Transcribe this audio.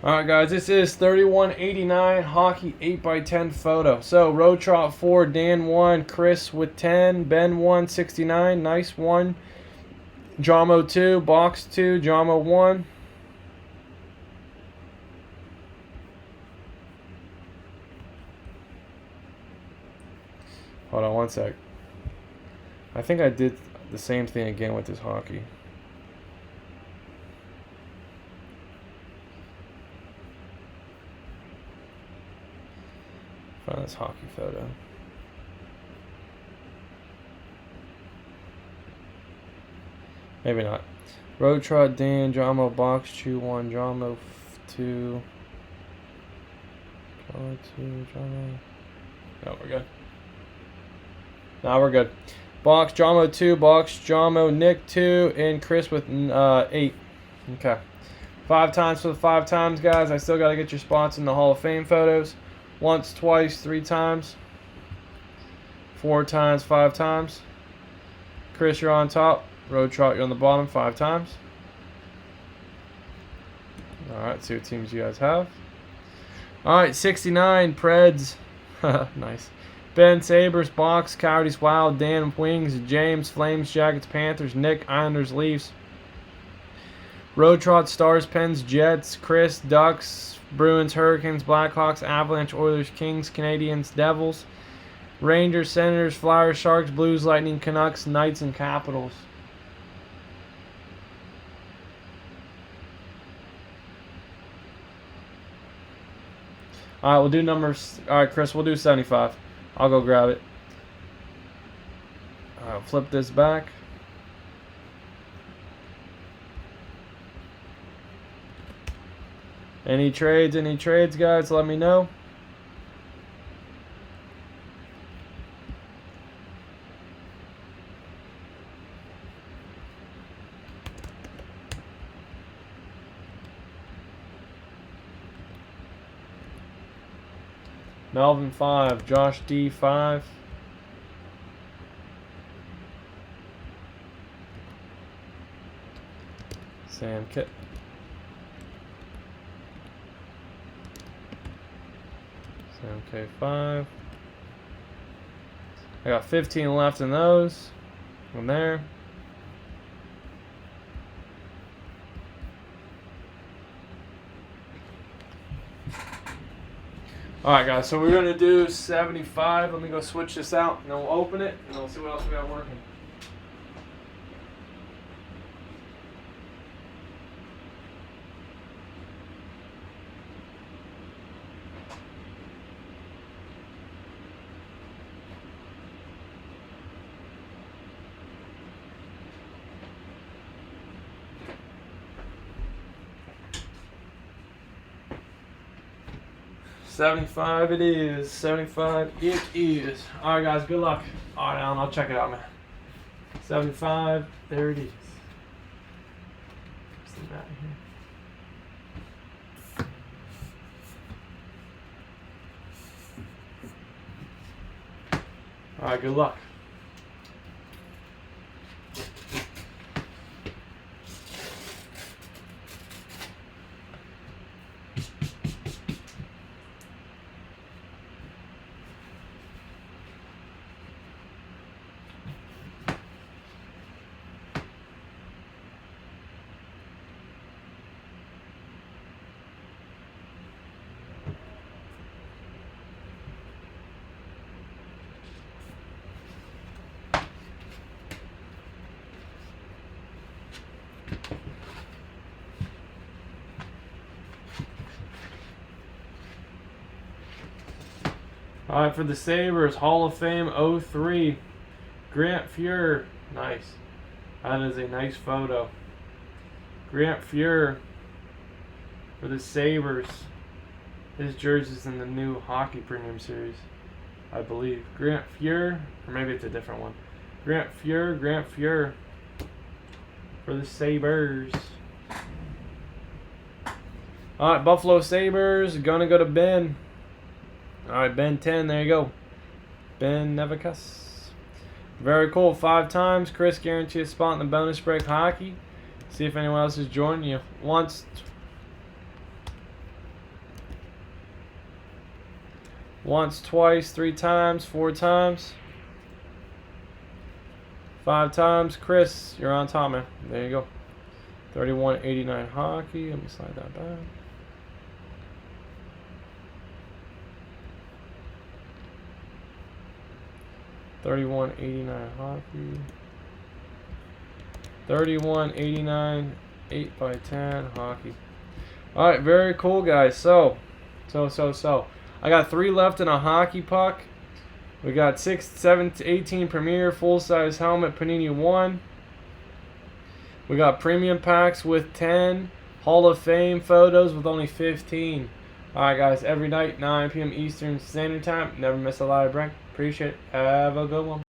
Alright guys, this is 3189 hockey 8x10 photo. So Road Trot 4, Dan 1, Chris with 10, Ben 1, 69, nice 1. Jamo 2, Box 2, Jamo 1. Hold on one sec. I think I did the same thing again with this hockey. Find this hockey photo. Maybe not. Road Trot Dan, Jamo Box Chew 1, Jamo 2. Jamo 2, Jamo. No, we're good. Now we're good. Box Jamo 2, Box Jamo Nick 2, and Chris with 8. Okay. 5 times for the 5 times, guys. I still got to get your spots in the Hall of Fame photos. Once, twice, 3 times. 4 times, 5 times. Chris, you're on top. Road Trot, you're on the bottom 5 times. Alright, see what teams you guys have. Alright, 69, Preds. Nice. Ben, Sabres, Box, Coyotes, Wild, Dan, Wings, James, Flames, Jackets, Panthers, Nick, Islanders, Leafs. Road Trot, Stars, Pens, Jets, Chris, Ducks, Bruins, Hurricanes, Blackhawks, Avalanche, Oilers, Kings, Canadians, Devils, Rangers, Senators, Flyers, Sharks, Blues, Lightning, Canucks, Knights, and Capitals. Alright, we'll do numbers. Alright, Chris, we'll do 75. I'll go grab it. I'll flip this back. Any trades, guys? Let me know. Melvin 5, Josh D 5. Sam Kit. Sam K 5. I got 15 left in those. One there. Alright guys, so we're going to do 75. Let me go switch this out and then we'll open it and we'll see what else we got working. $75 it is. $75 it is. Alright guys, good luck. Alright Alan, I'll check it out, man. 75, there it is. Just leave that here. Alright, good luck. Alright, for the Sabres, Hall of Fame 03. Grant Fuhr. Nice. That is a nice photo. Grant Fuhr for the Sabres. His jersey's in the new Hockey Premium Series, I believe. Grant Fuhr, or maybe it's a different one. Grant Fuhr for the Sabres. Alright, Buffalo Sabres. Gonna go to Ben. Alright, Ben 10. There you go. Ben Nevikas. Very cool. 5 times. Chris, guarantee a spot in the bonus break hockey. See if anyone else is joining you. Once. Once, twice, 3 times, 4 times, 5 times. Chris, you're on top, man. There you go. 31.89 hockey. Let me slide that back. $31.89 hockey. 31.89 8x10 hockey. All right, very cool, guys. So. I got 3 left in a hockey puck. We got 6, 7 to 18 Premier full-size helmet Panini 1. We got premium packs with 10 Hall of Fame photos with only 15. All right, guys. Every night, 9 p.m. Eastern Standard Time. Never miss a live break. Appreciate it. Have a good one.